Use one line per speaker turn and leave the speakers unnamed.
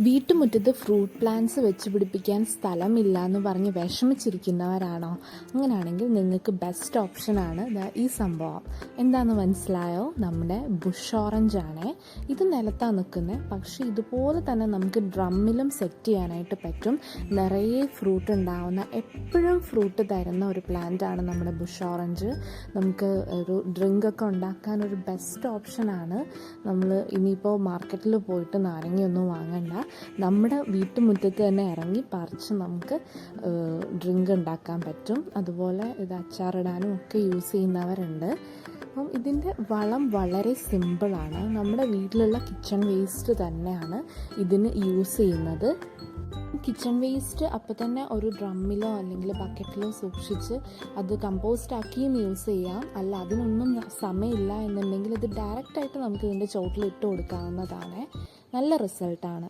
വീട്ടുമുറ്റത്ത് fruit plants വെച്ച് പിടിപ്പിക്കാൻ സ്ഥലമില്ല എന്ന് പറഞ്ഞ് വിഷമിച്ചിരിക്കുന്നവരാണോ? അങ്ങനെയാണെങ്കിൽ നിങ്ങൾക്ക് ബെസ്റ്റ് ഓപ്ഷനാണ് ഈ സംഭവം. എന്താണെന്ന് മനസ്സിലായോ? നമ്മുടെ ബുഷ് ഓറഞ്ച് ആണ്. ഇത് നിലത്താണ് നിൽക്കുന്നത്, പക്ഷേ ഇതുപോലെ തന്നെ നമുക്ക് ഡ്രമ്മിലും സെറ്റ് ചെയ്യാനായിട്ട് പറ്റും. നിറയെ ഫ്രൂട്ട് ഉണ്ടാവുന്ന, എപ്പോഴും ഫ്രൂട്ട് തരുന്ന ഒരു പ്ലാന്റ് ആണ് നമ്മുടെ ബുഷ് ഓറഞ്ച്. നമുക്ക് ഒരു ഡ്രിങ്കൊക്കെ ഉണ്ടാക്കാൻ ഒരു ബെസ്റ്റ് ഓപ്ഷനാണ്. നമ്മൾ ഇനിയിപ്പോൾ മാർക്കറ്റിൽ പോയിട്ട് നാരങ്ങയൊന്നും വാങ്ങണ്ട, നമ്മുടെ വീട്ടുമുറ്റത്ത് തന്നെ ഇറങ്ങി പറിച്ച് നമുക്ക് ഡ്രിങ്ക് ഉണ്ടാക്കാൻ പറ്റും. അതുപോലെ ഇത് അച്ചാറിടാനും ഒക്കെ യൂസ് ചെയ്യുന്നവരുണ്ട്. അപ്പം ഇതിൻ്റെ വളം വളരെ സിമ്പിളാണ്. നമ്മുടെ വീട്ടിലുള്ള കിച്ചൺ വേസ്റ്റ് തന്നെയാണ് ഇതിന് യൂസ് ചെയ്യുന്നത്. കിച്ചൺ വേസ്റ്റ് അപ്പോൾ തന്നെ ഒരു ഡ്രമ്മിലോ അല്ലെങ്കിൽ ബക്കറ്റിലോ സൂക്ഷിച്ച് അത് കമ്പോസ്റ്റ് ആക്കിയും യൂസ് ചെയ്യാം. അല്ല അതിനൊന്നും സമയമില്ല എന്നുണ്ടെങ്കിൽ ഇത് ഡയറക്റ്റായിട്ട് നമുക്ക് ഇതിൻ്റെ ചോട്ടിലിട്ട് കൊടുക്കാവുന്നതാണ്. നല്ല റിസൾട്ടാണ്.